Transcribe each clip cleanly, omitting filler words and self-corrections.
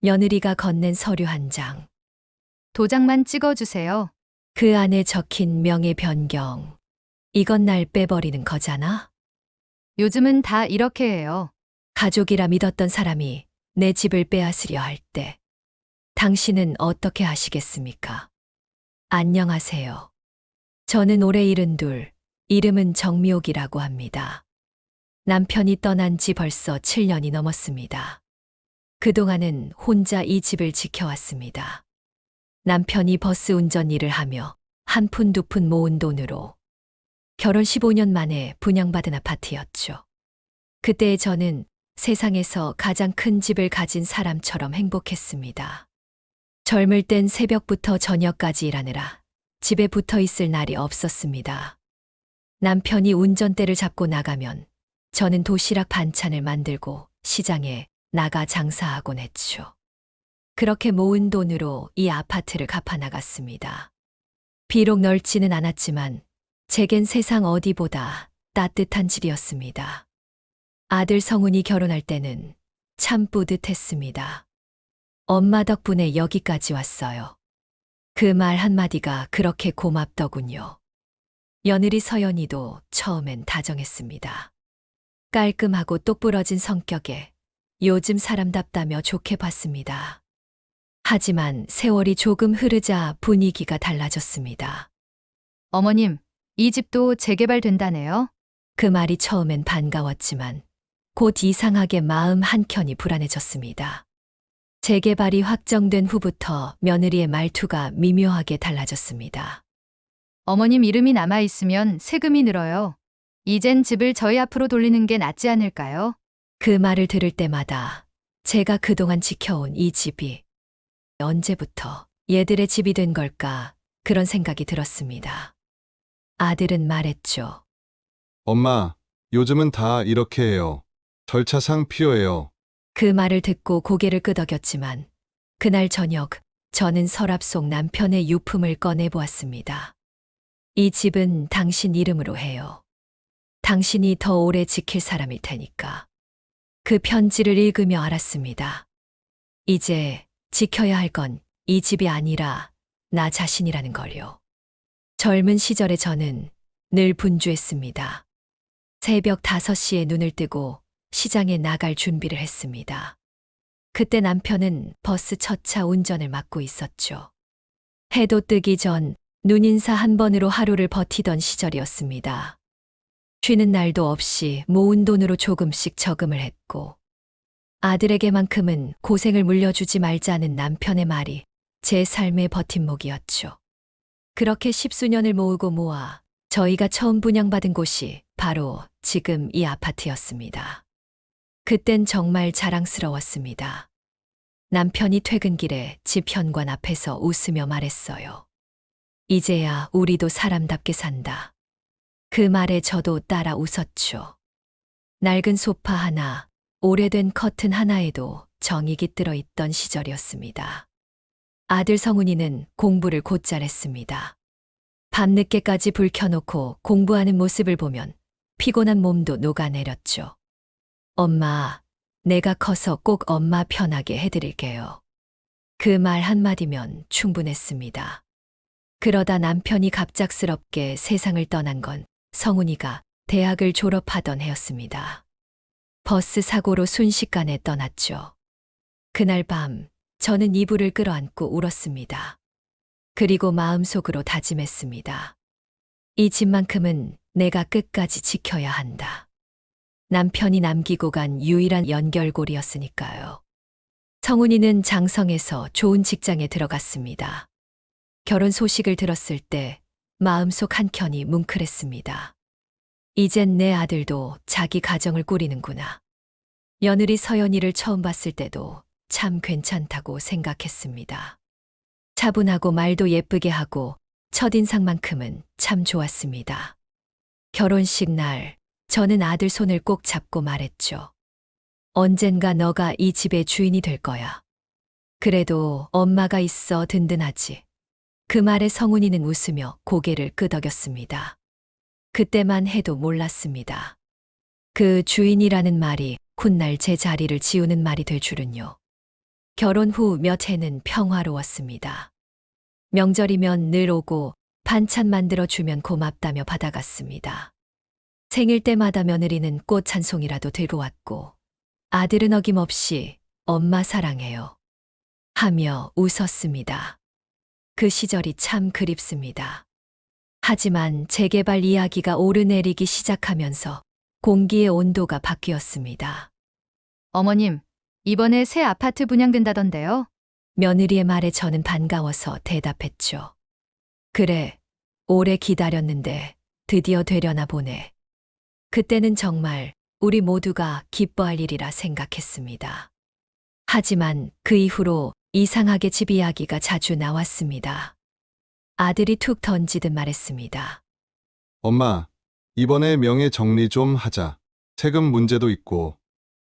며느리가 건넨 서류 한 장. 도장만 찍어주세요. 그 안에 적힌 명예 변경. 이건 날 빼버리는 거잖아? 요즘은 다 이렇게 해요. 가족이라 믿었던 사람이 내 집을 빼앗으려 할 때, 당신은 어떻게 하시겠습니까? 안녕하세요. 저는 올해 72, 이름은 정미옥이라고 합니다. 남편이 떠난 지 벌써 7년이 넘었습니다. 그동안은 혼자 이 집을 지켜왔습니다. 남편이 버스 운전 일을 하며 한 푼 두 푼 모은 돈으로 결혼 15년 만에 분양받은 아파트였죠. 그때 저는 세상에서 가장 큰 집을 가진 사람처럼 행복했습니다. 젊을 땐 새벽부터 저녁까지 일하느라 집에 붙어 있을 날이 없었습니다. 남편이 운전대를 잡고 나가면 저는 도시락 반찬을 만들고 시장에 나가 장사하곤 했죠. 그렇게 모은 돈으로 이 아파트를 갚아 나갔습니다. 비록 넓지는 않았지만 제겐 세상 어디보다 따뜻한 집이었습니다. 아들 성훈이 결혼할 때는 참 뿌듯했습니다. 엄마 덕분에 여기까지 왔어요. 그 말 한마디가 그렇게 고맙더군요. 며느리 서연이도 처음엔 다정했습니다. 깔끔하고 똑부러진 성격에 요즘 사람답다며 좋게 봤습니다. 하지만 세월이 조금 흐르자 분위기가 달라졌습니다. 어머님, 이 집도 재개발된다네요. 그 말이 처음엔 반가웠지만 곧 이상하게 마음 한켠이 불안해졌습니다. 재개발이 확정된 후부터 며느리의 말투가 미묘하게 달라졌습니다. 어머님 이름이 남아있으면 세금이 늘어요. 이젠 집을 저희 앞으로 돌리는 게 낫지 않을까요? 그 말을 들을 때마다 제가 그동안 지켜온 이 집이 언제부터 얘들의 집이 된 걸까 그런 생각이 들었습니다. 아들은 말했죠. 엄마, 요즘은 다 이렇게 해요. 절차상 필요해요. 그 말을 듣고 고개를 끄덕였지만 그날 저녁 저는 서랍 속 남편의 유품을 꺼내 보았습니다. 이 집은 당신 이름으로 해요. 당신이 더 오래 지킬 사람일 테니까. 그 편지를 읽으며 알았습니다. 이제 지켜야 할 건 이 집이 아니라 나 자신이라는 걸요. 젊은 시절의 저는 늘 분주했습니다. 새벽 5시에 눈을 뜨고 시장에 나갈 준비를 했습니다. 그때 남편은 버스 첫 차 운전을 맡고 있었죠. 해도 뜨기 전 눈인사 한 번으로 하루를 버티던 시절이었습니다. 쉬는 날도 없이 모은 돈으로 조금씩 저금을 했고 아들에게만큼은 고생을 물려주지 말자는 남편의 말이 제 삶의 버팀목이었죠. 그렇게 10수년을 모으고 모아 저희가 처음 분양받은 곳이 바로 지금 이 아파트였습니다. 그땐 정말 자랑스러웠습니다. 남편이 퇴근길에 집 현관 앞에서 웃으며 말했어요. 이제야 우리도 사람답게 산다. 그 말에 저도 따라 웃었죠. 낡은 소파 하나, 오래된 커튼 하나에도 정이 깃들어 있던 시절이었습니다. 아들 성훈이는 공부를 곧잘 했습니다. 밤늦게까지 불 켜놓고 공부하는 모습을 보면 피곤한 몸도 녹아내렸죠. 엄마, 내가 커서 꼭 엄마 편하게 해드릴게요. 그 말 한마디면 충분했습니다. 그러다 남편이 갑작스럽게 세상을 떠난 건 성훈이가 대학을 졸업하던 해였습니다. 버스 사고로 순식간에 떠났죠. 그날 밤 저는 이불을 끌어안고 울었습니다. 그리고 마음속으로 다짐했습니다. 이 집만큼은 내가 끝까지 지켜야 한다. 남편이 남기고 간 유일한 연결고리였으니까요. 성훈이는 장성에서 좋은 직장에 들어갔습니다. 결혼 소식을 들었을 때 마음속 한켠이 뭉클했습니다. 이젠 내 아들도 자기 가정을 꾸리는구나. 며느리 서연이를 처음 봤을 때도 참 괜찮다고 생각했습니다. 차분하고 말도 예쁘게 하고 첫인상만큼은 참 좋았습니다. 결혼식 날 저는 아들 손을 꼭 잡고 말했죠. 언젠가 너가 이 집의 주인이 될 거야. 그래도 엄마가 있어 든든하지. 그 말에 성훈이는 웃으며 고개를 끄덕였습니다. 그때만 해도 몰랐습니다. 그 주인이라는 말이 훗날 제 자리를 지우는 말이 될 줄은요. 결혼 후 몇 해는 평화로웠습니다. 명절이면 늘 오고 반찬 만들어 주면 고맙다며 받아갔습니다. 생일 때마다 며느리는 꽃 한 송이라도 들고 왔고 아들은 어김없이 엄마 사랑해요 하며 웃었습니다. 그 시절이 참 그립습니다. 하지만 재개발 이야기가 오르내리기 시작하면서 공기의 온도가 바뀌었습니다. 어머님, 이번에 새 아파트 분양된다던데요? 며느리의 말에 저는 반가워서 대답했죠. 그래, 오래 기다렸는데 드디어 되려나 보네. 그때는 정말 우리 모두가 기뻐할 일이라 생각했습니다. 하지만 그 이후로 이상하게 집 이야기가 자주 나왔습니다. 아들이 툭 던지듯 말했습니다. 엄마, 이번에 명예 정리 좀 하자. 세금 문제도 있고.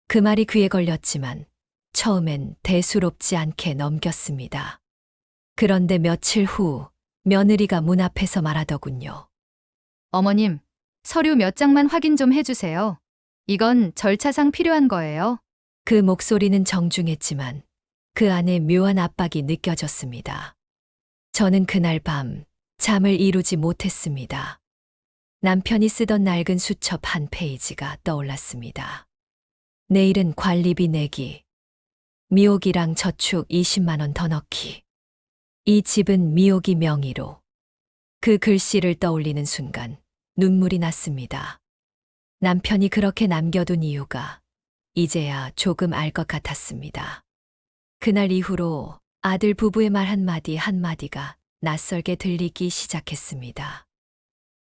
그 말이 귀에 걸렸지만 처음엔 대수롭지 않게 넘겼습니다. 그런데 며칠 후 며느리가 문 앞에서 말하더군요. 어머님, 서류 몇 장만 확인 좀 해주세요. 이건 절차상 필요한 거예요. 그 목소리는 정중했지만 그 안에 묘한 압박이 느껴졌습니다. 저는 그날 밤 잠을 이루지 못했습니다. 남편이 쓰던 낡은 수첩 한 페이지가 떠올랐습니다. 내일은 관리비 내기, 미옥이랑 저축 20만 원 더 넣기. 이 집은 미옥이 명의로. 그 글씨를 떠올리는 순간 눈물이 났습니다. 남편이 그렇게 남겨둔 이유가 이제야 조금 알 것 같았습니다. 그날 이후로 아들 부부의 말 한마디 한마디가 낯설게 들리기 시작했습니다.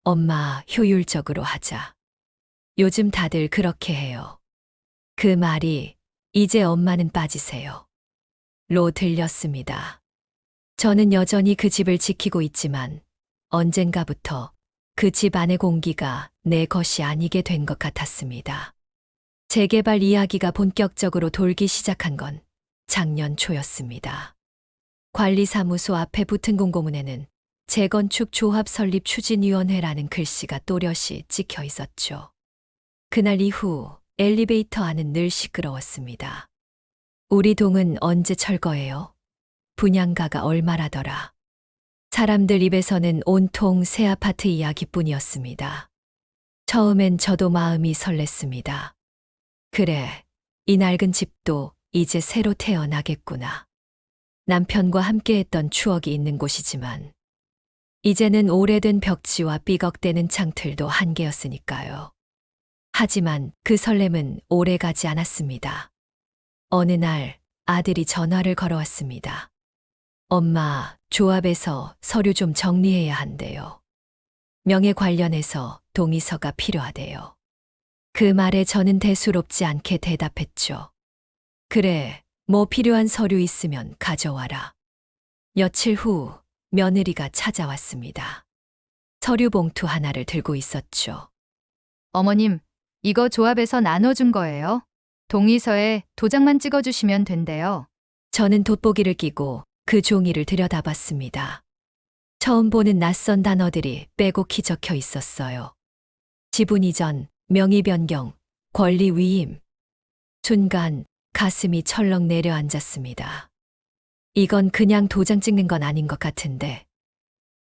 엄마, 효율적으로 하자. 요즘 다들 그렇게 해요. 그 말이 이제 엄마는 빠지세요. 로 들렸습니다. 저는 여전히 그 집을 지키고 있지만 언젠가부터 그 집 안의 공기가 내 것이 아니게 된 것 같았습니다. 재개발 이야기가 본격적으로 돌기 시작한 건 작년 초였습니다. 관리사무소 앞에 붙은 공고문에는 재건축 조합 설립 추진위원회라는 글씨가 또렷이 찍혀 있었죠. 그날 이후 엘리베이터 안은 늘 시끄러웠습니다. 우리 동은 언제 철거해요? 분양가가 얼마라더라? 사람들 입에서는 온통 새 아파트 이야기뿐이었습니다. 처음엔 저도 마음이 설렜습니다. 그래, 이 낡은 집도 이제 새로 태어나겠구나. 남편과 함께했던 추억이 있는 곳이지만 이제는 오래된 벽지와 삐걱대는 창틀도 한계였으니까요. 하지만 그 설렘은 오래가지 않았습니다. 어느 날 아들이 전화를 걸어왔습니다. 엄마, 조합에서 서류 좀 정리해야 한대요. 명예 관련해서 동의서가 필요하대요. 그 말에 저는 대수롭지 않게 대답했죠. 그래, 뭐 필요한 서류 있으면 가져와라. 며칠 후 며느리가 찾아왔습니다. 서류 봉투 하나를 들고 있었죠. 어머님, 이거 조합에서 나눠준 거예요. 동의서에 도장만 찍어주시면 된대요. 저는 돋보기를 끼고 그 종이를 들여다봤습니다. 처음 보는 낯선 단어들이 빼곡히 적혀 있었어요. 지분 이전, 명의 변경, 권리 위임. 순간 가슴이 철렁 내려앉았습니다. 이건 그냥 도장 찍는 건 아닌 것 같은데.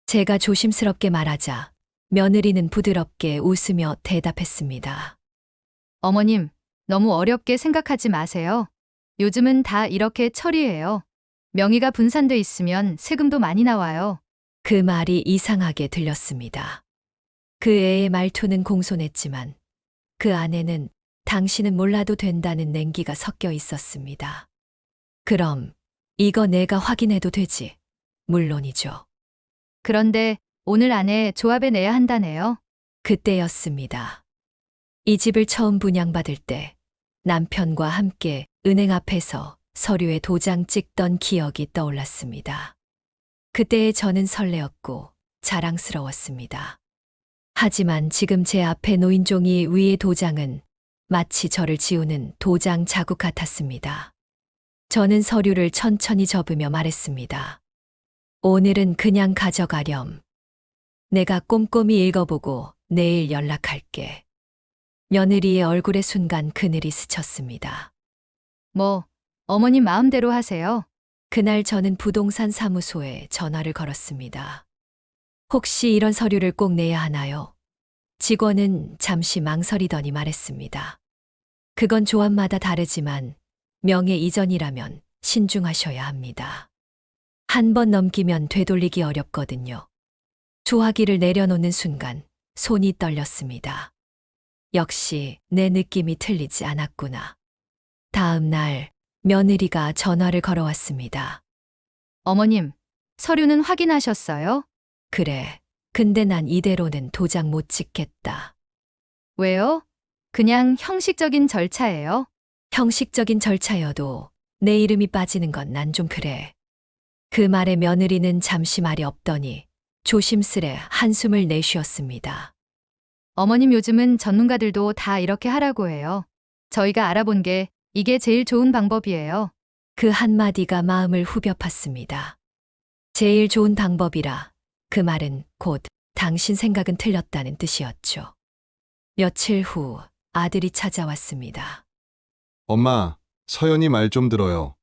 제가 조심스럽게 말하자 며느리는 부드럽게 웃으며 대답했습니다. 어머님, 너무 어렵게 생각하지 마세요. 요즘은 다 이렇게 처리해요. 명의가 분산돼 있으면 세금도 많이 나와요. 그 말이 이상하게 들렸습니다. 그 애의 말투는 공손했지만 그 안에는 당신은 몰라도 된다는 냉기가 섞여 있었습니다. 그럼 이거 내가 확인해도 되지? 물론이죠. 그런데 오늘 안에 조합에 내야 한다네요. 그때였습니다. 이 집을 처음 분양받을 때 남편과 함께 은행 앞에서 서류에 도장 찍던 기억이 떠올랐습니다. 그때의 저는 설레었고 자랑스러웠습니다. 하지만 지금 제 앞에 놓인 종이 위의 도장은 마치 저를 지우는 도장 자국 같았습니다. 저는 서류를 천천히 접으며 말했습니다. 오늘은 그냥 가져가렴. 내가 꼼꼼히 읽어보고 내일 연락할게. 며느리의 얼굴에 순간 그늘이 스쳤습니다. 뭐, 어머님 마음대로 하세요. 그날 저는 부동산 사무소에 전화를 걸었습니다. 혹시 이런 서류를 꼭 내야 하나요? 직원은 잠시 망설이더니 말했습니다. 그건 조합마다 다르지만 명예 이전이라면 신중하셔야 합니다. 한 번 넘기면 되돌리기 어렵거든요. 조화기를 내려놓는 순간 손이 떨렸습니다. 역시 내 느낌이 틀리지 않았구나. 다음 날 며느리가 전화를 걸어왔습니다. 어머님, 서류는 확인하셨어요? 그래. 근데 난 이대로는 도장 못 찍겠다. 왜요? 그냥 형식적인 절차예요. 형식적인 절차여도 내 이름이 빠지는 건 난 좀 그래. 그 말에 며느리는 잠시 말이 없더니 조심스레 한숨을 내쉬었습니다. 어머님 요즘은 전문가들도 다 이렇게 하라고 해요. 저희가 알아본 게 이게 제일 좋은 방법이에요. 그 한마디가 마음을 후벼 팠습니다. 제일 좋은 방법이라 그 말은 곧 당신 생각은 틀렸다는 뜻이었죠. 며칠 후 아들이 찾아왔습니다. 엄마, 서연이 말 좀 들어요.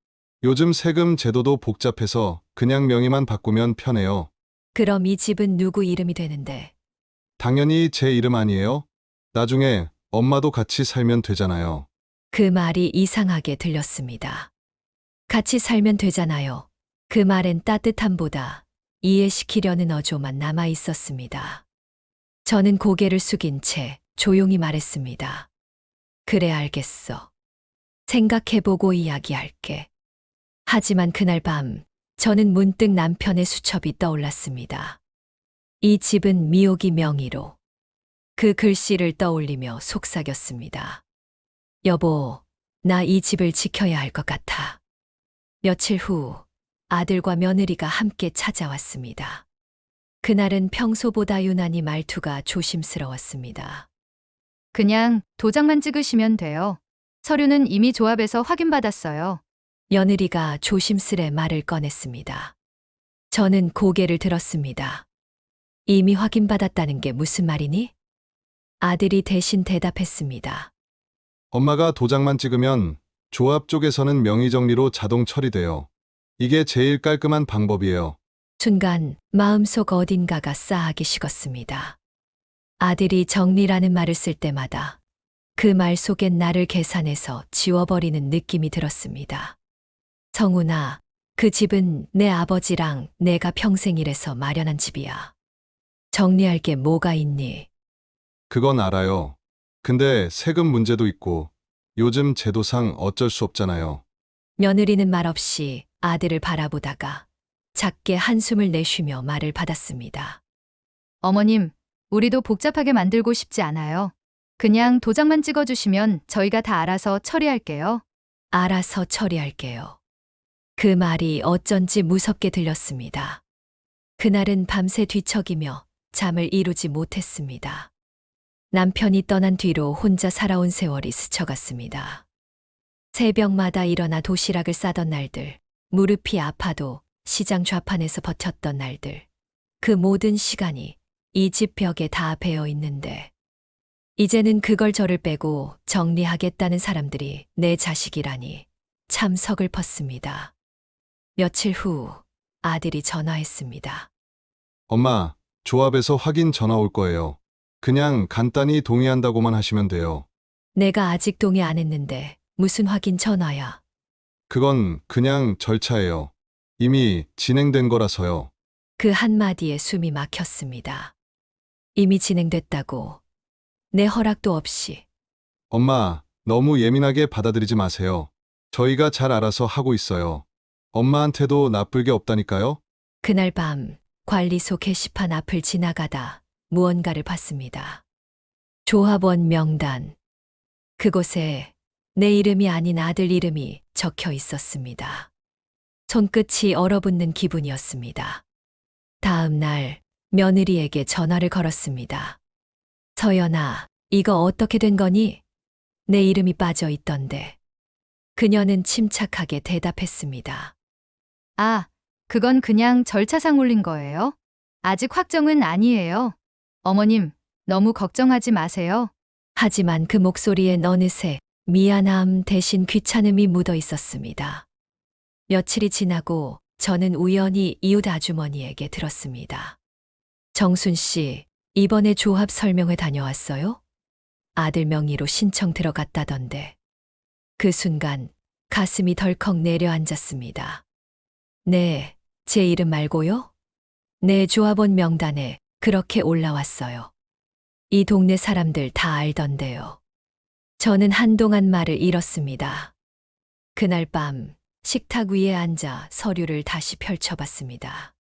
요즘 세금 제도도 복잡해서 그냥 명의만 바꾸면 편해요. 그럼 이 집은 누구 이름이 되는데? 당연히 제 이름 아니에요? 나중에 엄마도 같이 살면 되잖아요. 그 말이 이상하게 들렸습니다. 같이 살면 되잖아요. 그 말엔 따뜻함보다 이해시키려는 어조만 남아 있었습니다. 저는 고개를 숙인 채 조용히 말했습니다. 그래, 알겠어. 생각해보고 이야기할게. 하지만 그날 밤 저는 문득 남편의 수첩이 떠올랐습니다. 이 집은 미옥이 명의로. 그 글씨를 떠올리며 속삭였습니다. 여보, 나 이 집을 지켜야 할 것 같아. 며칠 후 아들과 며느리가 함께 찾아왔습니다. 그날은 평소보다 유난히 말투가 조심스러웠습니다. 그냥 도장만 찍으시면 돼요. 서류는 이미 조합에서 확인받았어요. 며느리가 조심스레 말을 꺼냈습니다. 저는 고개를 들었습니다. 이미 확인받았다는 게 무슨 말이니? 아들이 대신 대답했습니다. 엄마가 도장만 찍으면 조합 쪽에서는 명의 정리로 자동 처리돼요. 이게 제일 깔끔한 방법이에요. 순간 마음속 어딘가가 싸하게 식었습니다. 아들이 정리라는 말을 쓸 때마다 그 말 속엔 나를 계산해서 지워버리는 느낌이 들었습니다. 성훈아, 그 집은 내 아버지랑 내가 평생 일해서 마련한 집이야. 정리할 게 뭐가 있니? 그건 알아요. 근데 세금 문제도 있고 요즘 제도상 어쩔 수 없잖아요. 며느리는 말없이 아들을 바라보다가 작게 한숨을 내쉬며 말을 받았습니다. 어머님, 우리도 복잡하게 만들고 싶지 않아요. 그냥 도장만 찍어주시면 저희가 다 알아서 처리할게요. 알아서 처리할게요. 그 말이 어쩐지 무섭게 들렸습니다. 그날은 밤새 뒤척이며 잠을 이루지 못했습니다. 남편이 떠난 뒤로 혼자 살아온 세월이 스쳐갔습니다. 새벽마다 일어나 도시락을 싸던 날들, 무릎이 아파도 시장 좌판에서 버텼던 날들, 그 모든 시간이 이 집 벽에 다 배어 있는데, 이제는 그걸 저를 빼고 정리하겠다는 사람들이 내 자식이라니 참 서글펐습니다. 며칠 후 아들이 전화했습니다. 엄마, 조합에서 확인 전화 올 거예요. 그냥 간단히 동의한다고만 하시면 돼요. 내가 아직 동의 안 했는데 무슨 확인 전화야. 그건 그냥 절차예요. 이미 진행된 거라서요. 그 한마디에 숨이 막혔습니다. 이미 진행됐다고. 내 허락도 없이. 엄마, 너무 예민하게 받아들이지 마세요. 저희가 잘 알아서 하고 있어요. 엄마한테도 나쁠 게 없다니까요? 그날 밤 관리소 게시판 앞을 지나가다 무언가를 봤습니다. 조합원 명단. 그곳에 내 이름이 아닌 아들 이름이 적혀 있었습니다. 손끝이 얼어붙는 기분이었습니다. 다음 날 며느리에게 전화를 걸었습니다. 서연아, 이거 어떻게 된 거니? 내 이름이 빠져 있던데. 그녀는 침착하게 대답했습니다. 아, 그건 그냥 절차상 올린 거예요. 아직 확정은 아니에요. 어머님, 너무 걱정하지 마세요. 하지만 그 목소리엔 어느새 미안함 대신 귀찮음이 묻어 있었습니다. 며칠이 지나고 저는 우연히 이웃 아주머니에게 들었습니다. 정순 씨, 이번에 조합 설명회 다녀왔어요? 아들 명의로 신청 들어갔다던데. 그 순간 가슴이 덜컥 내려앉았습니다. 네, 제 이름 말고요? 네, 조합원 명단에 그렇게 올라왔어요. 이 동네 사람들 다 알던데요. 저는 한동안 말을 잃었습니다. 그날 밤 식탁 위에 앉아 서류를 다시 펼쳐봤습니다.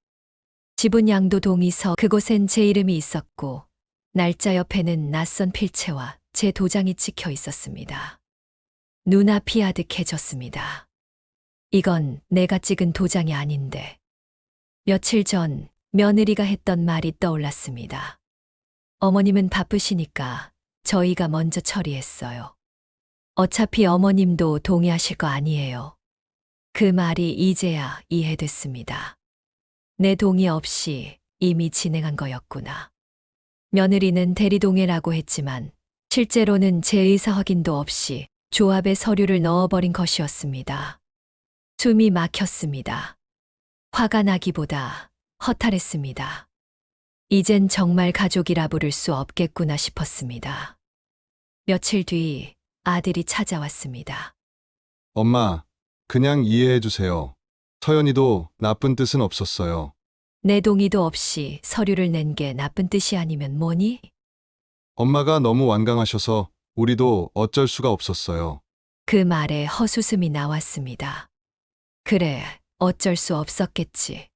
지분 양도 동의서, 그곳엔 제 이름이 있었고 날짜 옆에는 낯선 필체와 제 도장이 찍혀 있었습니다. 눈앞이 아득해졌습니다. 이건 내가 찍은 도장이 아닌데. 며칠 전 며느리가 했던 말이 떠올랐습니다. 어머님은 바쁘시니까 저희가 먼저 처리했어요. 어차피 어머님도 동의하실 거 아니에요. 그 말이 이제야 이해됐습니다. 내 동의 없이 이미 진행한 거였구나. 며느리는 대리동의라고 했지만 실제로는 제 의사 확인도 없이 조합에 서류를 넣어버린 것이었습니다. 숨이 막혔습니다. 화가 나기보다 허탈했습니다. 이젠 정말 가족이라 부를 수 없겠구나 싶었습니다. 며칠 뒤 아들이 찾아왔습니다. 엄마, 그냥 이해해 주세요. 서연이도 나쁜 뜻은 없었어요. 내 동의도 없이 서류를 낸 게 나쁜 뜻이 아니면 뭐니? 엄마가 너무 완강하셔서 우리도 어쩔 수가 없었어요. 그 말에 헛웃음이 나왔습니다. 그래, 어쩔 수 없었겠지.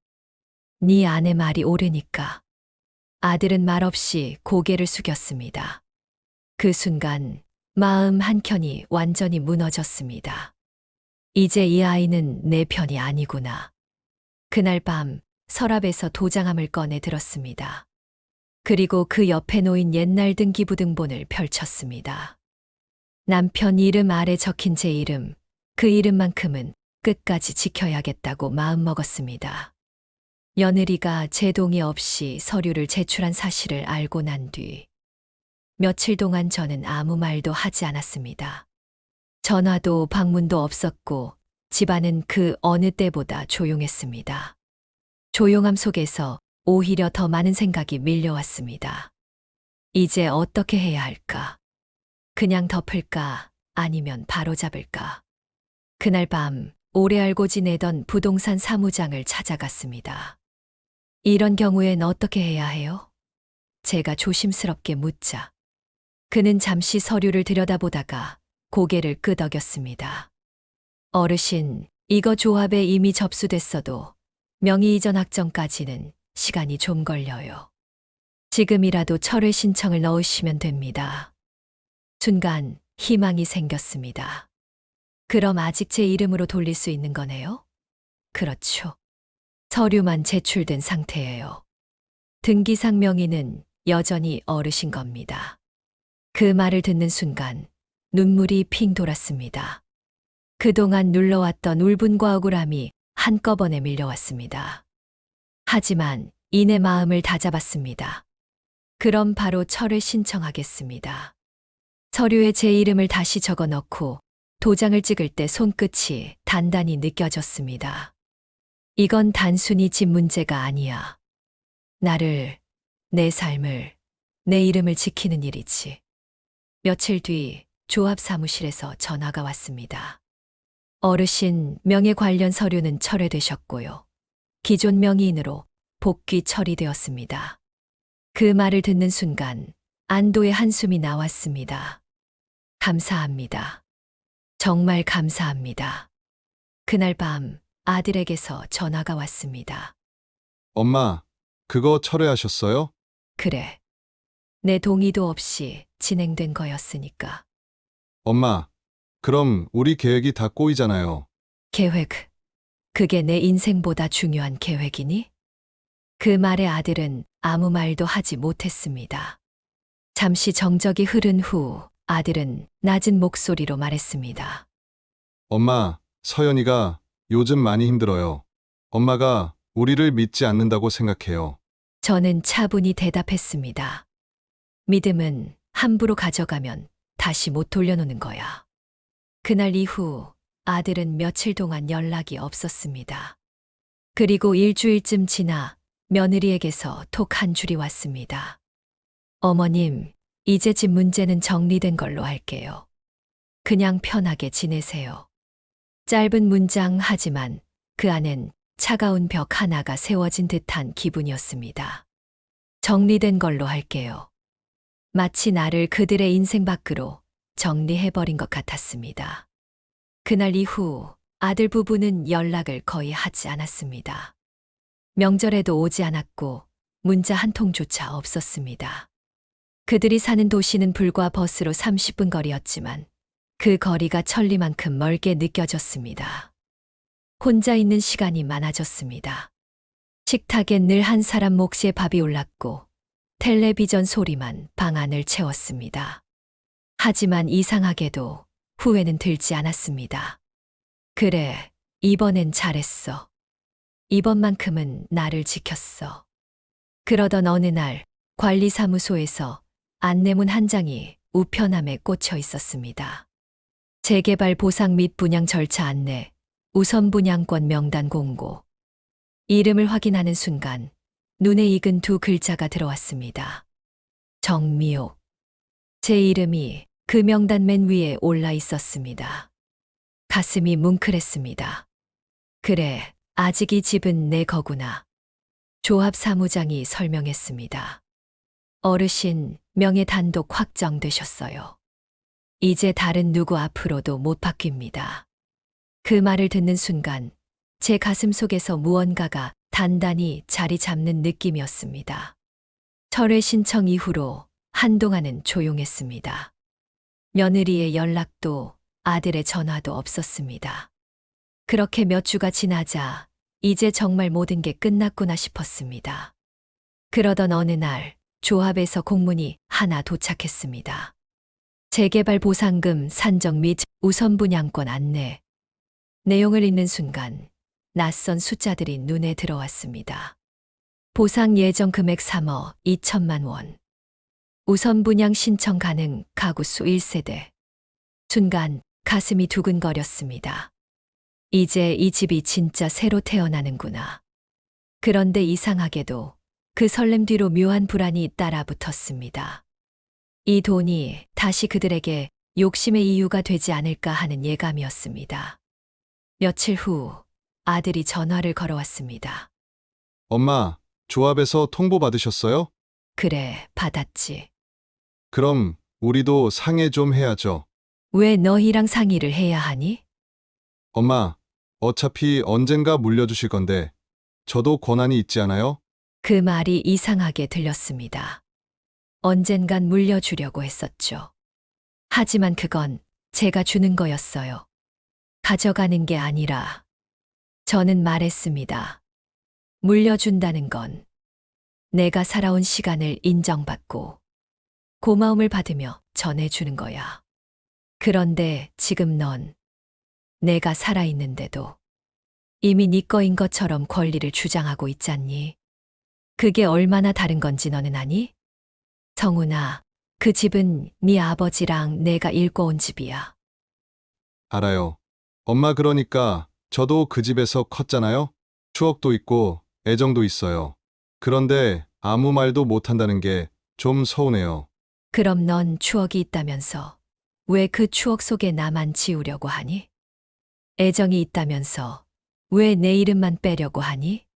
네 아내 말이 옳으니까. 아들은 말없이 고개를 숙였습니다. 그 순간 마음 한켠이 완전히 무너졌습니다. 이제 이 아이는 내 편이 아니구나. 그날 밤 서랍에서 도장함을 꺼내 들었습니다. 그리고 그 옆에 놓인 옛날 등기부등본을 펼쳤습니다. 남편 이름 아래 적힌 제 이름, 그 이름만큼은 끝까지 지켜야겠다고 마음먹었습니다. 며느리가 제 동의 없이 서류를 제출한 사실을 알고 난 뒤 며칠 동안 저는 아무 말도 하지 않았습니다. 전화도 방문도 없었고 집안은 그 어느 때보다 조용했습니다. 조용함 속에서 오히려 더 많은 생각이 밀려왔습니다. 이제 어떻게 해야 할까? 그냥 덮을까? 아니면 바로잡을까? 그날 밤 오래 알고 지내던 부동산 사무장을 찾아갔습니다. 이런 경우엔 어떻게 해야 해요? 제가 조심스럽게 묻자. 그는 잠시 서류를 들여다보다가 고개를 끄덕였습니다. 어르신, 이거 조합에 이미 접수됐어도 명의 이전 확정까지는 시간이 좀 걸려요. 지금이라도 철회 신청을 넣으시면 됩니다. 순간 희망이 생겼습니다. 그럼 아직 제 이름으로 돌릴 수 있는 거네요? 그렇죠. 서류만 제출된 상태예요. 등기상 명의는 여전히 어르신 겁니다. 그 말을 듣는 순간 눈물이 핑 돌았습니다. 그동안 눌러왔던 울분과 억울함이 한꺼번에 밀려왔습니다. 하지만 이내 마음을 다잡았습니다. 그럼 바로 철회 신청하겠습니다. 서류에 제 이름을 다시 적어 넣고 도장을 찍을 때 손끝이 단단히 느껴졌습니다. 이건 단순히 집 문제가 아니야. 나를, 내 삶을, 내 이름을 지키는 일이지. 며칠 뒤 조합 사무실에서 전화가 왔습니다. 어르신, 명예 관련 서류는 철회되셨고요. 기존 명의인으로 복귀 처리되었습니다. 그 말을 듣는 순간 안도의 한숨이 나왔습니다. 감사합니다. 정말 감사합니다. 그날 밤 아들에게서 전화가 왔습니다. 엄마, 그거 철회하셨어요? 그래. 내 동의도 없이 진행된 거였으니까. 엄마, 그럼 우리 계획이 다 꼬이잖아요. 계획. 그게 내 인생보다 중요한 계획이니? 그 말에 아들은 아무 말도 하지 못했습니다. 잠시 정적이 흐른 후 아들은 낮은 목소리로 말했습니다. 엄마, 서연이가 요즘 많이 힘들어요. 엄마가 우리를 믿지 않는다고 생각해요. 저는 차분히 대답했습니다. 믿음은 함부로 가져가면 다시 못 돌려놓는 거야. 그날 이후 아들은 며칠 동안 연락이 없었습니다. 그리고 일주일쯤 지나 며느리에게서 톡 한 줄이 왔습니다. 어머님, 이제 집 문제는 정리된 걸로 할게요. 그냥 편하게 지내세요. 짧은 문장 하지만 그 안엔 차가운 벽 하나가 세워진 듯한 기분이었습니다. 정리된 걸로 할게요. 마치 나를 그들의 인생 밖으로 정리해버린 것 같았습니다. 그날 이후 아들 부부는 연락을 거의 하지 않았습니다. 명절에도 오지 않았고 문자 한 통조차 없었습니다. 그들이 사는 도시는 불과 버스로 30분 거리였지만 그 거리가 천리만큼 멀게 느껴졌습니다. 혼자 있는 시간이 많아졌습니다. 식탁엔 늘 한 사람 몫의 밥이 올랐고 텔레비전 소리만 방 안을 채웠습니다. 하지만 이상하게도 후회는 들지 않았습니다. 그래, 이번엔 잘했어. 이번만큼은 나를 지켰어. 그러던 어느 날 관리사무소에서 안내문 한 장이 우편함에 꽂혀 있었습니다. 재개발 보상 및 분양 절차 안내, 우선 분양권 명단 공고. 이름을 확인하는 순간 눈에 익은 두 글자가 들어왔습니다. 정미옥. 제 이름이 그 명단 맨 위에 올라 있었습니다. 가슴이 뭉클했습니다. 그래, 아직 이 집은 내 거구나. 조합 사무장이 설명했습니다. 어르신, 명예 단독 확정되셨어요. 이제 다른 누구 앞으로도 못 바뀝니다. 그 말을 듣는 순간 제 가슴 속에서 무언가가 단단히 자리 잡는 느낌이었습니다. 철회 신청 이후로 한동안은 조용했습니다. 며느리의 연락도 아들의 전화도 없었습니다. 그렇게 몇 주가 지나자 이제 정말 모든 게 끝났구나 싶었습니다. 그러던 어느 날 조합에서 공문이 하나 도착했습니다. 재개발 보상금 산정 및 우선 분양권 안내. 내용을 읽는 순간 낯선 숫자들이 눈에 들어왔습니다. 보상 예정 금액 3억 2천만 원. 우선 분양 신청 가능 가구 수 1세대. 순간 가슴이 두근거렸습니다. 이제 이 집이 진짜 새로 태어나는구나. 그런데 이상하게도 그 설렘 뒤로 묘한 불안이 따라 붙었습니다. 이 돈이 다시 그들에게 욕심의 이유가 되지 않을까 하는 예감이었습니다. 며칠 후 아들이 전화를 걸어왔습니다. 엄마, 조합에서 통보 받으셨어요? 그래, 받았지. 그럼 우리도 상해 좀 해야죠. 왜 너희랑 상의를 해야 하니? 엄마, 어차피 언젠가 물려주실 건데 저도 권한이 있지 않아요? 그 말이 이상하게 들렸습니다. 언젠간 물려주려고 했었죠. 하지만 그건 제가 주는 거였어요. 가져가는 게 아니라 저는 말했습니다. 물려준다는 건 내가 살아온 시간을 인정받고 고마움을 받으며 전해주는 거야. 그런데 지금 넌 내가 살아있는데도 이미 네 거인 것처럼 권리를 주장하고 있잖니. 그게 얼마나 다른 건지 너는 아니? 성훈아, 그 집은 네 아버지랑 내가 읽고 온 집이야. 알아요. 엄마 그러니까 저도 그 집에서 컸잖아요. 추억도 있고 애정도 있어요. 그런데 아무 말도 못한다는 게 좀 서운해요. 그럼 넌 추억이 있다면서 왜 그 추억 속에 나만 지우려고 하니? 애정이 있다면서 왜 내 이름만 빼려고 하니?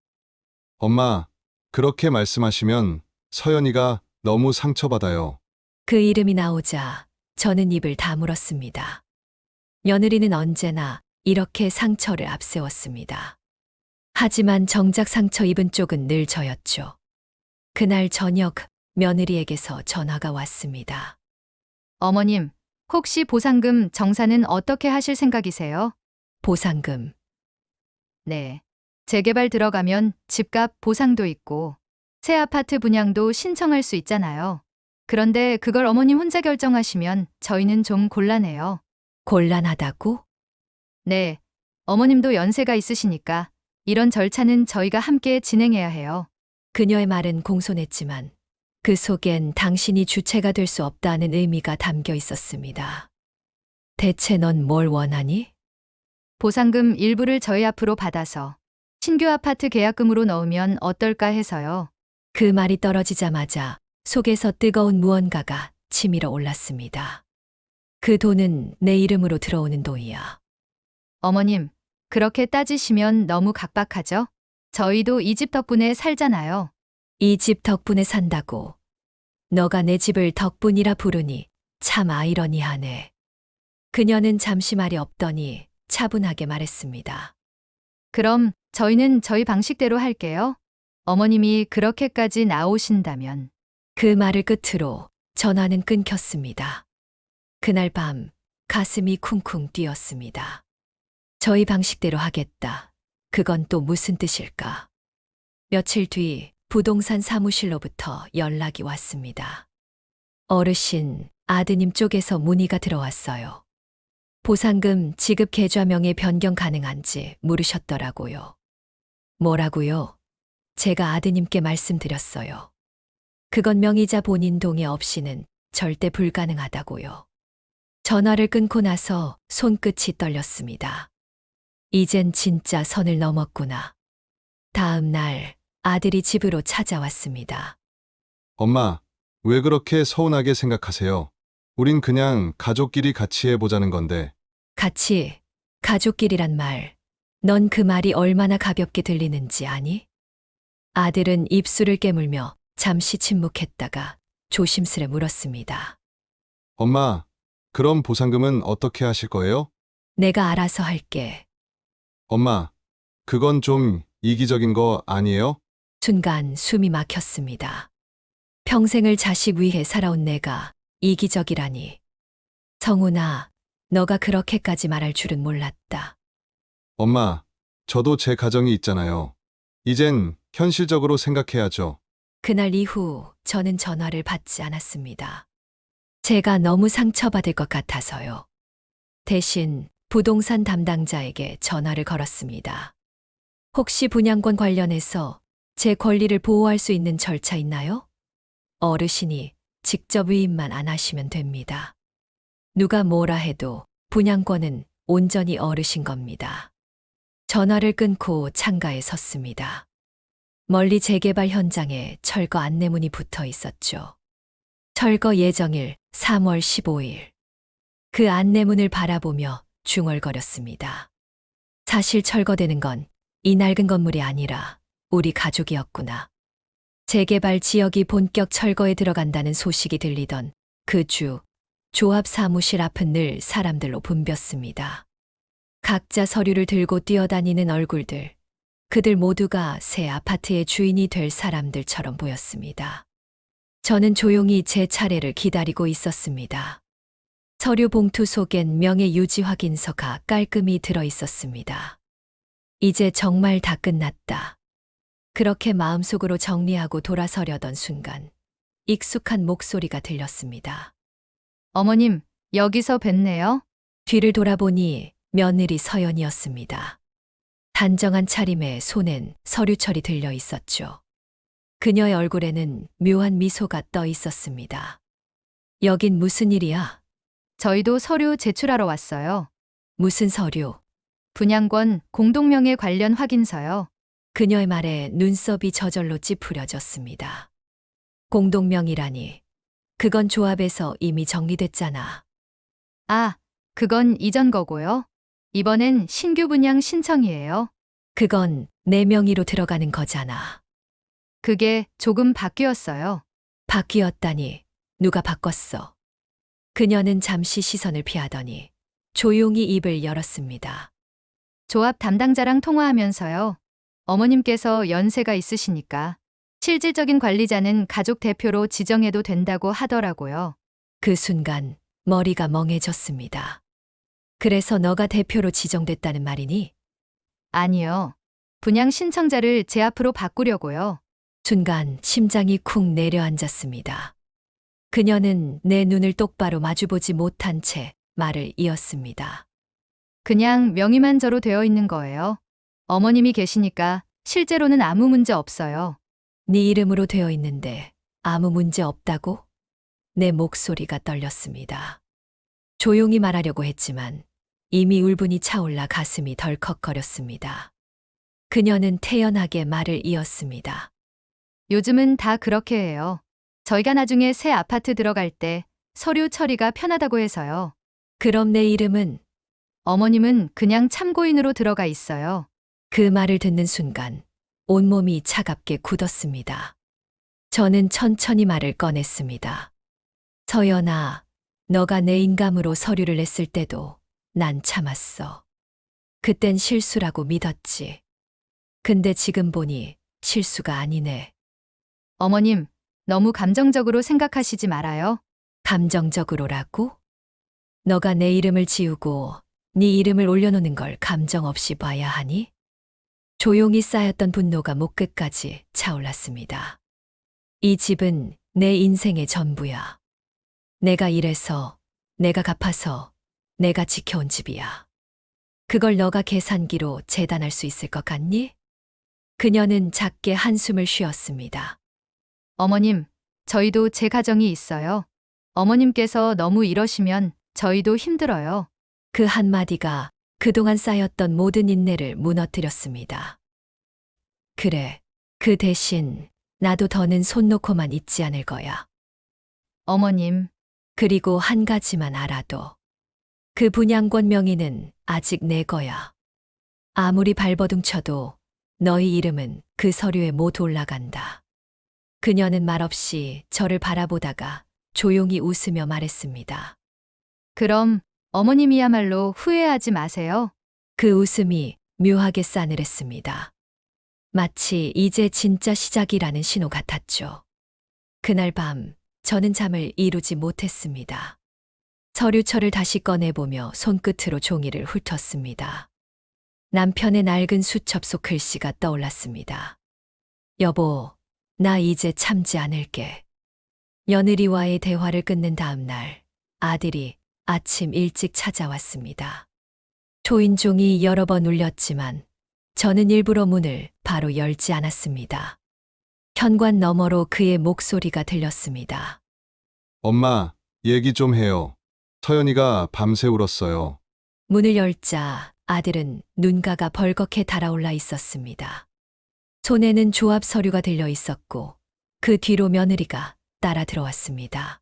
엄마, 그렇게 말씀하시면 서연이가 너무 상처받아요. 그 이름이 나오자 저는 입을 다물었습니다. 며느리는 언제나 이렇게 상처를 앞세웠습니다. 하지만 정작 상처 입은 쪽은 늘 저였죠. 그날 저녁 며느리에게서 전화가 왔습니다. 어머님, 혹시 보상금 정산은 어떻게 하실 생각이세요? 보상금. 네. 재개발 들어가면 집값 보상도 있고 새 아파트 분양도 신청할 수 있잖아요. 그런데 그걸 어머님 혼자 결정하시면 저희는 좀 곤란해요. 곤란하다고? 네. 어머님도 연세가 있으시니까 이런 절차는 저희가 함께 진행해야 해요. 그녀의 말은 공손했지만 그 속엔 당신이 주체가 될 수 없다는 의미가 담겨 있었습니다. 대체 넌 뭘 원하니? 보상금 일부를 저희 앞으로 받아서 신규 아파트 계약금으로 넣으면 어떨까 해서요. 그 말이 떨어지자마자 속에서 뜨거운 무언가가 치밀어 올랐습니다. 그 돈은 내 이름으로 들어오는 돈이야. 어머님, 그렇게 따지시면 너무 각박하죠? 저희도 이 집 덕분에 살잖아요. 이 집 덕분에 산다고. 너가 내 집을 덕분이라 부르니 참 아이러니하네. 그녀는 잠시 말이 없더니 차분하게 말했습니다. 그럼 저희는 저희 방식대로 할게요. 어머님이 그렇게까지 나오신다면. 그 말을 끝으로 전화는 끊겼습니다. 그날 밤 가슴이 쿵쿵 뛰었습니다. 저희 방식대로 하겠다. 그건 또 무슨 뜻일까? 며칠 뒤 부동산 사무실로부터 연락이 왔습니다. 어르신, 아드님 쪽에서 문의가 들어왔어요. 보상금 지급 계좌명에 변경 가능한지 물으셨더라고요. 뭐라고요? 제가 아드님께 말씀드렸어요. 그건 명의자 본인 동의 없이는 절대 불가능하다고요. 전화를 끊고 나서 손끝이 떨렸습니다. 이젠 진짜 선을 넘었구나. 다음 날 아들이 집으로 찾아왔습니다. 엄마, 왜 그렇게 서운하게 생각하세요? 우린 그냥 가족끼리 같이 해보자는 건데. 같이 가족끼리란 말, 넌 그 말이 얼마나 가볍게 들리는지 아니? 아들은 입술을 깨물며 잠시 침묵했다가 조심스레 물었습니다. 엄마, 그럼 보상금은 어떻게 하실 거예요? 내가 알아서 할게. 엄마, 그건 좀 이기적인 거 아니에요? 순간 숨이 막혔습니다. 평생을 자식 위해 살아온 내가 이기적이라니. 성훈아, 너가 그렇게까지 말할 줄은 몰랐다. 엄마, 저도 제 가정이 있잖아요. 이젠 현실적으로 생각해야죠. 그날 이후 저는 전화를 받지 않았습니다. 제가 너무 상처받을 것 같아서요. 대신 부동산 담당자에게 전화를 걸었습니다. 혹시 분양권 관련해서 제 권리를 보호할 수 있는 절차 있나요? 어르신이 직접 위임만 안 하시면 됩니다. 누가 뭐라 해도 분양권은 온전히 어르신 겁니다. 전화를 끊고 창가에 섰습니다. 멀리 재개발 현장에 철거 안내문이 붙어 있었죠. 철거 예정일 3월 15일. 그 안내문을 바라보며 중얼거렸습니다. 사실 철거되는 건 이 낡은 건물이 아니라 우리 가족이었구나. 재개발 지역이 본격 철거에 들어간다는 소식이 들리던 그 주, 조합 사무실 앞은 늘 사람들로 붐볐습니다. 각자 서류를 들고 뛰어다니는 얼굴들, 그들 모두가 새 아파트의 주인이 될 사람들처럼 보였습니다. 저는 조용히 제 차례를 기다리고 있었습니다. 서류 봉투 속엔 명예 유지 확인서가 깔끔히 들어 있었습니다. 이제 정말 다 끝났다. 그렇게 마음속으로 정리하고 돌아서려던 순간 익숙한 목소리가 들렸습니다. 어머님, 여기서 뵀네요. 뒤를 돌아보니 며느리 서연이었습니다. 단정한 차림에 손엔 서류철이 들려 있었죠. 그녀의 얼굴에는 묘한 미소가 떠 있었습니다. 여긴 무슨 일이야? 저희도 서류 제출하러 왔어요. 무슨 서류? 분양권 공동명의 관련 확인서요. 그녀의 말에 눈썹이 저절로 찌푸려졌습니다. 공동명이라니. 그건 조합에서 이미 정리됐잖아. 아, 그건 이전 거고요. 이번엔 신규 분양 신청이에요. 그건 내 명의로 들어가는 거잖아. 그게 조금 바뀌었어요. 바뀌었다니. 누가 바꿨어? 그녀는 잠시 시선을 피하더니 조용히 입을 열었습니다. 조합 담당자랑 통화하면서요. 어머님께서 연세가 있으시니까 실질적인 관리자는 가족 대표로 지정해도 된다고 하더라고요. 그 순간 머리가 멍해졌습니다. 그래서 너가 대표로 지정됐다는 말이니? 아니요. 분양 신청자를 제 앞으로 바꾸려고요. 순간 심장이 쿵 내려앉았습니다. 그녀는 내 눈을 똑바로 마주보지 못한 채 말을 이었습니다. 그냥 명의만 저로 되어 있는 거예요. 어머님이 계시니까 실제로는 아무 문제 없어요. 네 이름으로 되어 있는데 아무 문제 없다고? 내 목소리가 떨렸습니다. 조용히 말하려고 했지만 이미 울분이 차올라 가슴이 덜컥거렸습니다. 그녀는 태연하게 말을 이었습니다. 요즘은 다 그렇게 해요. 저희가 나중에 새 아파트 들어갈 때 서류 처리가 편하다고 해서요. 그럼 내 이름은? 어머님은 그냥 참고인으로 들어가 있어요. 그 말을 듣는 순간 온몸이 차갑게 굳었습니다. 저는 천천히 말을 꺼냈습니다. 서연아, 너가 내 인감으로 서류를 냈을 때도 난 참았어. 그땐 실수라고 믿었지. 근데 지금 보니 실수가 아니네. 어머님, 너무 감정적으로 생각하시지 말아요. 감정적으로라고? 너가 내 이름을 지우고 네 이름을 올려놓는 걸 감정 없이 봐야 하니? 조용히 쌓였던 분노가 목끝까지 차올랐습니다. 이 집은 내 인생의 전부야. 내가 일해서, 내가 갚아서, 내가 지켜온 집이야. 그걸 너가 계산기로 재단할 수 있을 것 같니? 그녀는 작게 한숨을 쉬었습니다. 어머님, 저희도 제 가정이 있어요. 어머님께서 너무 이러시면 저희도 힘들어요. 그 한마디가 그동안 쌓였던 모든 인내를 무너뜨렸습니다. 그래, 그 대신 나도 더는 손 놓고만 있지 않을 거야. 어머님, 그리고 한 가지만 알아도 그 분양권 명의는 아직 내 거야. 아무리 발버둥 쳐도 너희 이름은 그 서류에 못 올라간다. 그녀는 말없이 저를 바라보다가 조용히 웃으며 말했습니다. 그럼 어머님이야말로 후회하지 마세요. 그 웃음이 묘하게 싸늘했습니다. 마치 이제 진짜 시작이라는 신호 같았죠. 그날 밤 저는 잠을 이루지 못했습니다. 서류철을 다시 꺼내보며 손끝으로 종이를 훑었습니다. 남편의 낡은 수첩 속 글씨가 떠올랐습니다. 여보, 나 이제 참지 않을게. 며느리와의 대화를 끊는 다음 날 아들이 아침 일찍 찾아왔습니다. 초인종이 여러 번 울렸지만 저는 일부러 문을 바로 열지 않았습니다. 현관 너머로 그의 목소리가 들렸습니다. 엄마, 얘기 좀 해요. 서연이가 밤새 울었어요. 문을 열자 아들은 눈가가 벌겋게 달아올라 있었습니다. 손에는 조합 서류가 들려 있었고 그 뒤로 며느리가 따라 들어왔습니다.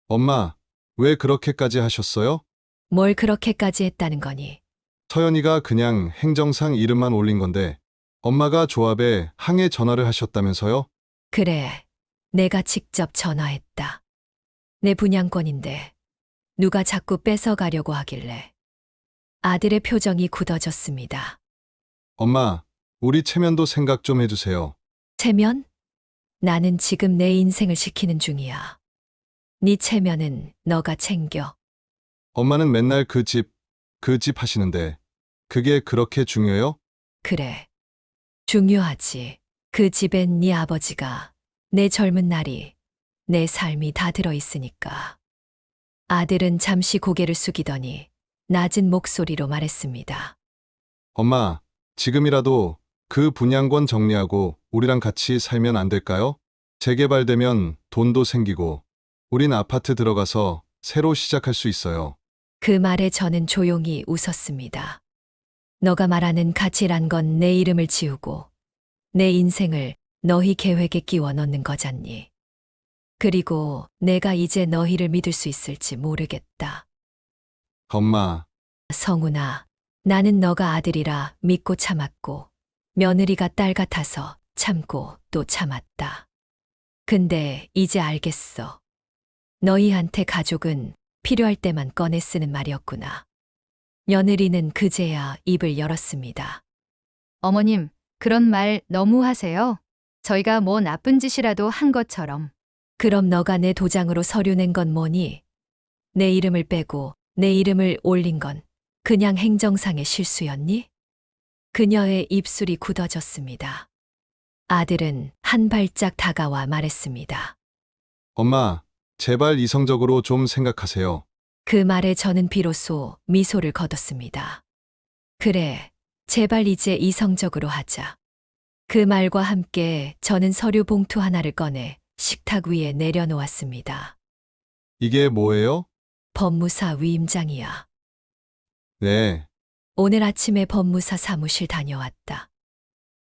엄마, 왜 그렇게까지 하셨어요? 뭘 그렇게까지 했다는 거니? 서연이가 그냥 행정상 이름만 올린 건데 엄마가 조합에 항해 전화를 하셨다면서요? 그래, 내가 직접 전화했다. 내 분양권인데 누가 자꾸 뺏어가려고 하길래. 아들의 표정이 굳어졌습니다. 엄마, 우리 체면도 생각 좀 해주세요. 체면? 나는 지금 내 인생을 지키는 중이야. 네 체면은 너가 챙겨. 엄마는 맨날 그 집 하시는데 그게 그렇게 중요해요? 그래. 중요하지. 그 집엔 네 아버지가, 내 젊은 날이, 내 삶이 다 들어있으니까. 아들은 잠시 고개를 숙이더니 낮은 목소리로 말했습니다. 엄마, 지금이라도 그 분양권 정리하고 우리랑 같이 살면 안 될까요? 재개발되면 돈도 생기고 우린 아파트 들어가서 새로 시작할 수 있어요. 그 말에 저는 조용히 웃었습니다. 너가 말하는 가치란 건 내 이름을 지우고 내 인생을 너희 계획에 끼워 넣는 거잖니. 그리고 내가 이제 너희를 믿을 수 있을지 모르겠다. 엄마, 성훈아, 나는 너가 아들이라 믿고 참았고 며느리가 딸 같아서 참고 또 참았다. 근데 이제 알겠어. 너희한테 가족은 필요할 때만 꺼내 쓰는 말이었구나. 며느리는 그제야 입을 열었습니다. 어머님, 그런 말 너무 하세요. 저희가 뭐 나쁜 짓이라도 한 것처럼. 그럼 너가 내 도장으로 서류 낸 건 뭐니? 내 이름을 빼고 내 이름을 올린 건 그냥 행정상의 실수였니? 그녀의 입술이 굳어졌습니다. 아들은 한 발짝 다가와 말했습니다. 엄마, 제발 이성적으로 좀 생각하세요. 그 말에 저는 비로소 미소를 거뒀습니다. 그래, 제발 이제 이성적으로 하자. 그 말과 함께 저는 서류 봉투 하나를 꺼내 식탁 위에 내려놓았습니다. 이게 뭐예요? 법무사 위임장이야. 네, 오늘 아침에 법무사 사무실 다녀왔다.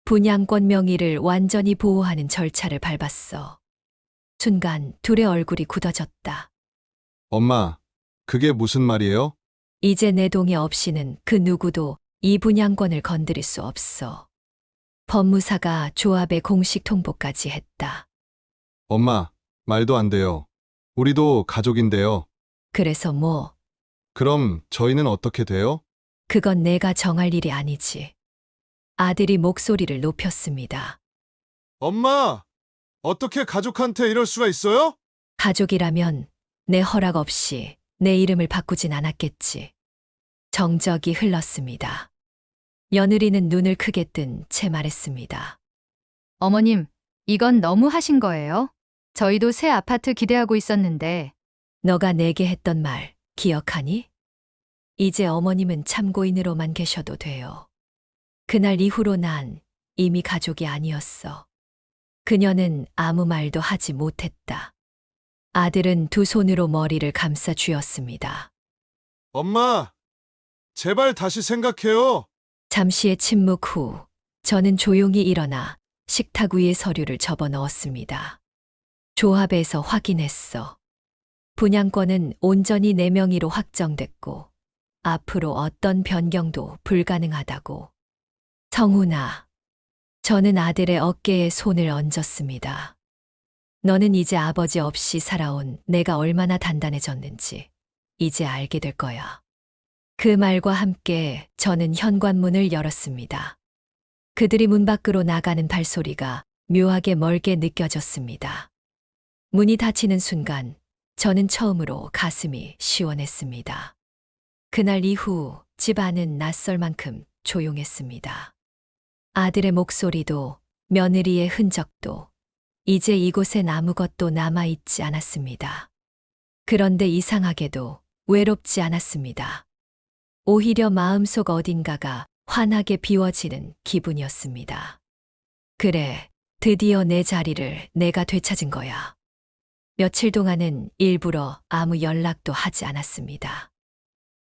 분양권 명의를 완전히 보호하는 절차를 밟았어. 순간 둘의 얼굴이 굳어졌다. 엄마, 그게 무슨 말이에요? 이제 내 동의 없이는 그 누구도 이 분양권을 건드릴 수 없어. 법무사가 조합에 공식 통보까지 했다. 엄마, 말도 안 돼요. 우리도 가족인데요. 그래서 뭐, 그럼 저희는 어떻게 돼요? 그건 내가 정할 일이 아니지. 아들이 목소리를 높였습니다. 엄마, 어떻게 가족한테 이럴 수가 있어요? 가족이라면 내 허락 없이 내 이름을 바꾸진 않았겠지. 정적이 흘렀습니다. 며느리는 눈을 크게 뜬 채 말했습니다. 어머님, 이건 너무 하신 거예요? 저희도 새 아파트 기대하고 있었는데 너가 내게 했던 말 기억하니? 이제 어머님은 참고인으로만 계셔도 돼요. 그날 이후로 난 이미 가족이 아니었어. 그녀는 아무 말도 하지 못했다. 아들은 두 손으로 머리를 감싸 쥐었습니다. 엄마, 제발 다시 생각해요. 잠시의 침묵 후 저는 조용히 일어나 식탁 위에 서류를 접어 넣었습니다. 조합에서 확인했어. 분양권은 온전히 내 명의로 확정됐고 앞으로 어떤 변경도 불가능하다고. 성훈아, 저는 아들의 어깨에 손을 얹었습니다. 너는 이제 아버지 없이 살아온 내가 얼마나 단단해졌는지 이제 알게 될 거야. 그 말과 함께 저는 현관문을 열었습니다. 그들이 문 밖으로 나가는 발소리가 묘하게 멀게 느껴졌습니다. 문이 닫히는 순간 저는 처음으로 가슴이 시원했습니다. 그날 이후 집 안은 낯설 만큼 조용했습니다. 아들의 목소리도 며느리의 흔적도 이제 이곳엔 아무것도 남아있지 않았습니다. 그런데 이상하게도 외롭지 않았습니다. 오히려 마음속 어딘가가 환하게 비워지는 기분이었습니다. 그래, 드디어 내 자리를 내가 되찾은 거야. 며칠 동안은 일부러 아무 연락도 하지 않았습니다.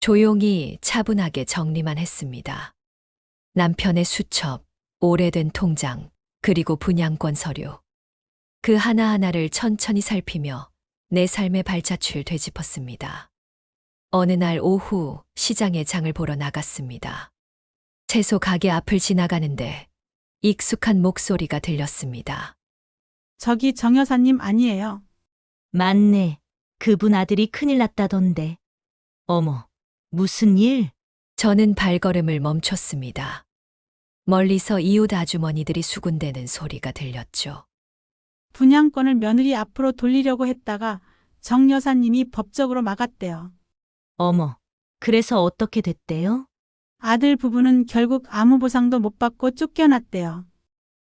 조용히 차분하게 정리만 했습니다. 남편의 수첩, 오래된 통장, 그리고 분양권 서류. 그 하나하나를 천천히 살피며 내 삶의 발자취를 되짚었습니다. 어느 날 오후 시장에 장을 보러 나갔습니다. 채소 가게 앞을 지나가는데 익숙한 목소리가 들렸습니다. 저기 정 여사님 아니에요. 맞네. 그분 아들이 큰일 났다던데. 어머, 무슨 일? 저는 발걸음을 멈췄습니다. 멀리서 이웃 아주머니들이 수군대는 소리가 들렸죠. 분양권을 며느리 앞으로 돌리려고 했다가 정 여사님이 법적으로 막았대요. 어머, 그래서 어떻게 됐대요? 아들 부부는 결국 아무 보상도 못 받고 쫓겨났대요.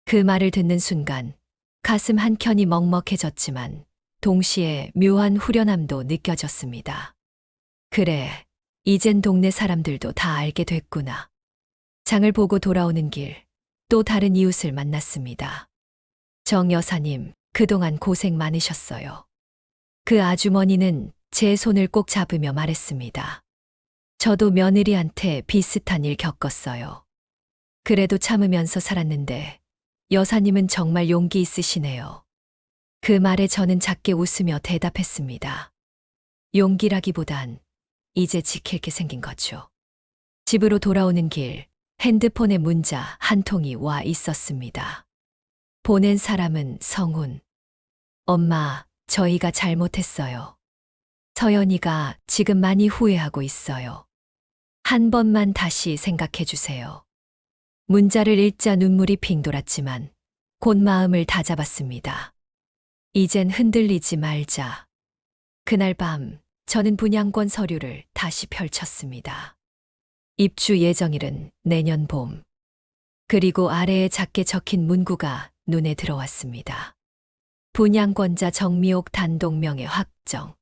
그 말을 듣는 순간 가슴 한켠이 먹먹해졌지만 동시에 묘한 후련함도 느껴졌습니다. 그래, 이젠 동네 사람들도 다 알게 됐구나. 장을 보고 돌아오는 길, 또 다른 이웃을 만났습니다. 정 여사님, 그동안 고생 많으셨어요. 그 아주머니는 제 손을 꼭 잡으며 말했습니다. 저도 며느리한테 비슷한 일 겪었어요. 그래도 참으면서 살았는데 여사님은 정말 용기 있으시네요. 그 말에 저는 작게 웃으며 대답했습니다. 용기라기보단 이제 지킬 게 생긴 거죠. 집으로 돌아오는 길, 핸드폰에 문자 한 통이 와 있었습니다. 보낸 사람은 성훈. 엄마, 저희가 잘못했어요. 서연이가 지금 많이 후회하고 있어요. 한 번만 다시 생각해 주세요. 문자를 읽자 눈물이 핑 돌았지만 곧 마음을 다잡았습니다. 이젠 흔들리지 말자. 그날 밤 저는 분양권 서류를 다시 펼쳤습니다. 입주 예정일은 내년 봄. 그리고 아래에 작게 적힌 문구가 눈에 들어왔습니다. 분양권자 정미옥 단독 명예 확정.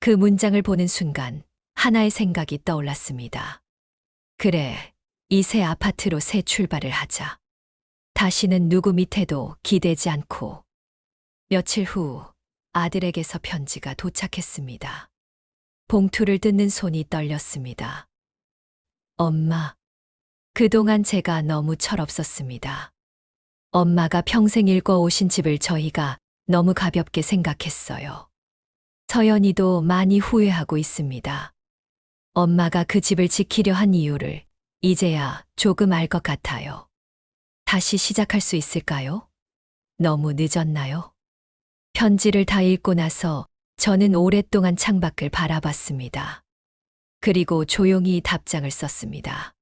그 문장을 보는 순간 하나의 생각이 떠올랐습니다. 그래, 이 새 아파트로 새 출발을 하자. 다시는 누구 밑에도 기대지 않고. 며칠 후 아들에게서 편지가 도착했습니다. 봉투를 뜯는 손이 떨렸습니다. 엄마. 그동안 제가 너무 철없었습니다. 엄마가 평생 읽어 오신 집을 저희가 너무 가볍게 생각했어요. 서연이도 많이 후회하고 있습니다. 엄마가 그 집을 지키려 한 이유를 이제야 조금 알 것 같아요. 다시 시작할 수 있을까요? 너무 늦었나요? 편지를 다 읽고 나서 저는 오랫동안 창밖을 바라봤습니다. 그리고 조용히 답장을 썼습니다.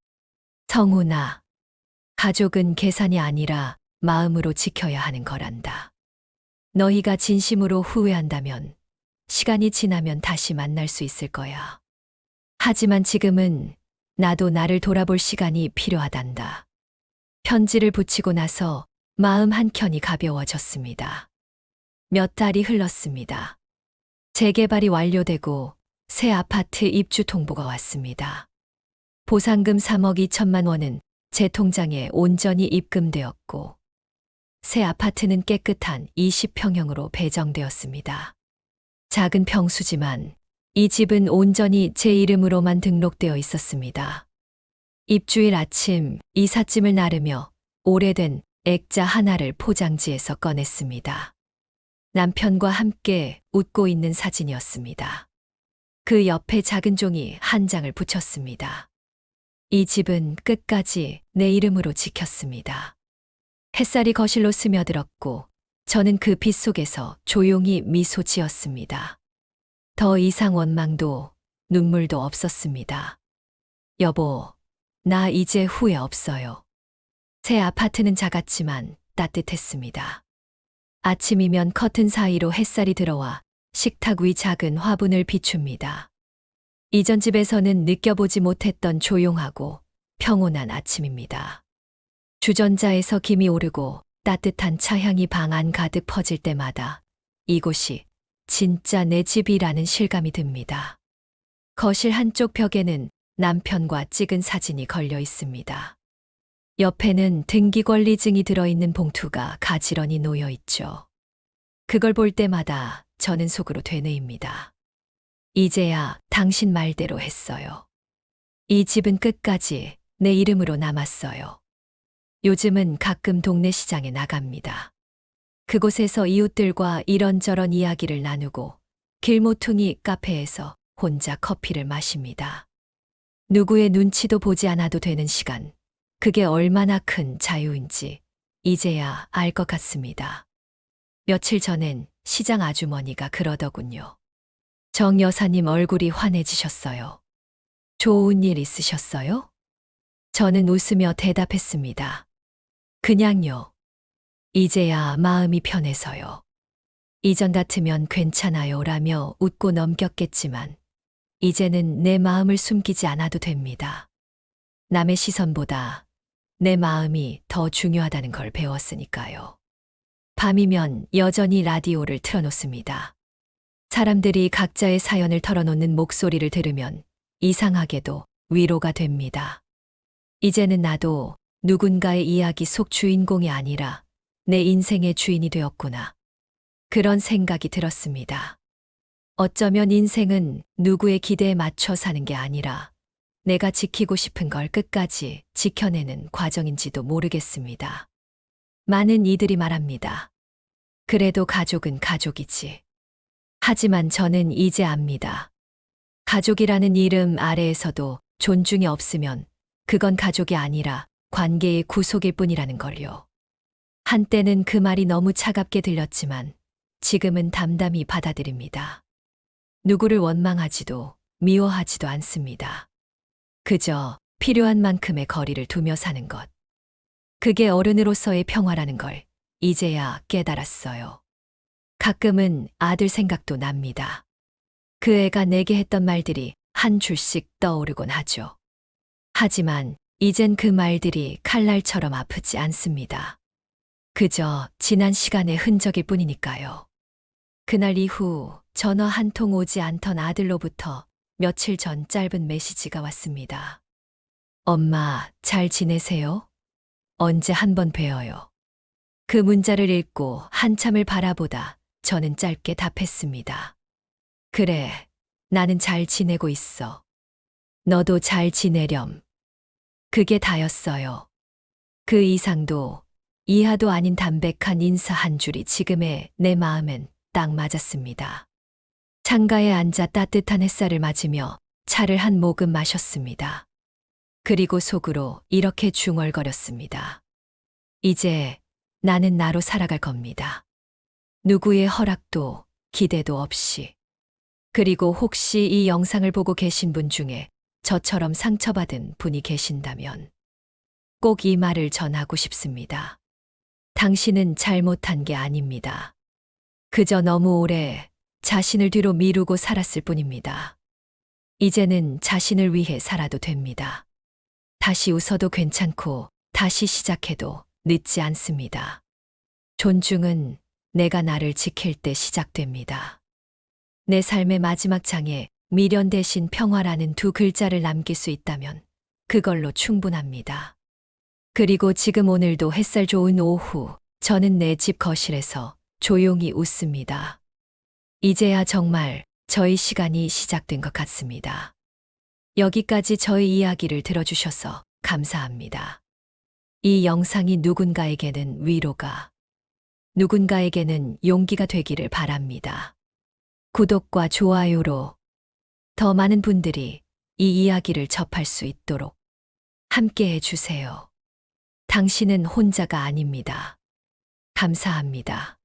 성훈아, 가족은 계산이 아니라 마음으로 지켜야 하는 거란다. 너희가 진심으로 후회한다면 시간이 지나면 다시 만날 수 있을 거야. 하지만 지금은 나도 나를 돌아볼 시간이 필요하단다. 편지를 붙이고 나서 마음 한켠이 가벼워졌습니다. 몇 달이 흘렀습니다. 재개발이 완료되고 새 아파트 입주 통보가 왔습니다. 보상금 3억 2천만 원은 제 통장에 온전히 입금되었고 새 아파트는 깨끗한 20평형으로 배정되었습니다. 작은 평수지만 이 집은 온전히 제 이름으로만 등록되어 있었습니다. 입주일 아침 이삿짐을 나르며 오래된 액자 하나를 포장지에서 꺼냈습니다. 남편과 함께 웃고 있는 사진이었습니다. 그 옆에 작은 종이 한 장을 붙였습니다. 이 집은 끝까지 내 이름으로 지켰습니다. 햇살이 거실로 스며들었고 저는 그 빛 속에서 조용히 미소 지었습니다. 더 이상 원망도 눈물도 없었습니다. 여보, 나 이제 후회 없어요. 새 아파트는 작았지만 따뜻했습니다. 아침이면 커튼 사이로 햇살이 들어와 식탁 위 작은 화분을 비춥니다. 이전 집에서는 느껴보지 못했던 조용하고 평온한 아침입니다. 주전자에서 김이 오르고 따뜻한 차향이 방 안 가득 퍼질 때마다 이곳이 진짜 내 집이라는 실감이 듭니다. 거실 한쪽 벽에는 남편과 찍은 사진이 걸려 있습니다. 옆에는 등기 권리증이 들어있는 봉투가 가지런히 놓여 있죠. 그걸 볼 때마다 저는 속으로 되뇌입니다. 이제야 당신 말대로 했어요. 이 집은 끝까지 내 이름으로 남았어요. 요즘은 가끔 동네 시장에 나갑니다. 그곳에서 이웃들과 이런저런 이야기를 나누고 길모퉁이 카페에서 혼자 커피를 마십니다. 누구의 눈치도 보지 않아도 되는 시간, 그게 얼마나 큰 자유인지 이제야 알 것 같습니다. 며칠 전엔 시장 아주머니가 그러더군요. 정 여사님 얼굴이 환해지셨어요. 좋은 일 있으셨어요? 저는 웃으며 대답했습니다. 그냥요. 이제야 마음이 편해서요. 이전 같으면 괜찮아요 라며 웃고 넘겼겠지만 이제는 내 마음을 숨기지 않아도 됩니다. 남의 시선보다 내 마음이 더 중요하다는 걸 배웠으니까요. 밤이면 여전히 라디오를 틀어놓습니다. 사람들이 각자의 사연을 털어놓는 목소리를 들으면 이상하게도 위로가 됩니다. 이제는 나도 누군가의 이야기 속 주인공이 아니라 내 인생의 주인이 되었구나. 그런 생각이 들었습니다. 어쩌면 인생은 누구의 기대에 맞춰 사는 게 아니라 내가 지키고 싶은 걸 끝까지 지켜내는 과정인지도 모르겠습니다. 많은 이들이 말합니다. 그래도 가족은 가족이지. 하지만 저는 이제 압니다. 가족이라는 이름 아래에서도 존중이 없으면 그건 가족이 아니라 관계의 구속일 뿐이라는 걸요. 한때는 그 말이 너무 차갑게 들렸지만 지금은 담담히 받아들입니다. 누구를 원망하지도 미워하지도 않습니다. 그저 필요한 만큼의 거리를 두며 사는 것. 그게 어른으로서의 평화라는 걸 이제야 깨달았어요. 가끔은 아들 생각도 납니다. 그 애가 내게 했던 말들이 한 줄씩 떠오르곤 하죠. 하지만 이젠 그 말들이 칼날처럼 아프지 않습니다. 그저 지난 시간의 흔적일 뿐이니까요. 그날 이후 전화 한 통 오지 않던 아들로부터 며칠 전 짧은 메시지가 왔습니다. 엄마, 잘 지내세요? 언제 한번 뵈어요. 그 문자를 읽고 한참을 바라보다 저는 짧게 답했습니다. 그래, 나는 잘 지내고 있어. 너도 잘 지내렴. 그게 다였어요. 그 이상도 이하도 아닌 담백한 인사 한 줄이 지금의 내 마음엔 딱 맞았습니다. 창가에 앉아 따뜻한 햇살을 맞으며 차를 한 모금 마셨습니다. 그리고 속으로 이렇게 중얼거렸습니다. 이제 나는 나로 살아갈 겁니다. 누구의 허락도 기대도 없이. 그리고 혹시 이 영상을 보고 계신 분 중에 저처럼 상처받은 분이 계신다면 꼭 이 말을 전하고 싶습니다. 당신은 잘못한 게 아닙니다. 그저 너무 오래 자신을 뒤로 미루고 살았을 뿐입니다. 이제는 자신을 위해 살아도 됩니다. 다시 웃어도 괜찮고 다시 시작해도 늦지 않습니다. 존중은 내가 나를 지킬 때 시작됩니다. 내 삶의 마지막 장에 미련 대신 평화라는 두 글자를 남길 수 있다면 그걸로 충분합니다. 그리고 지금 오늘도 햇살 좋은 오후, 저는 내 집 거실에서 조용히 웃습니다. 이제야 정말 저희 시간이 시작된 것 같습니다. 여기까지 저희 이야기를 들어주셔서 감사합니다. 이 영상이 누군가에게는 위로가, 누군가에게는 용기가 되기를 바랍니다. 구독과 좋아요로 더 많은 분들이 이 이야기를 접할 수 있도록 함께 해주세요. 당신은 혼자가 아닙니다. 감사합니다.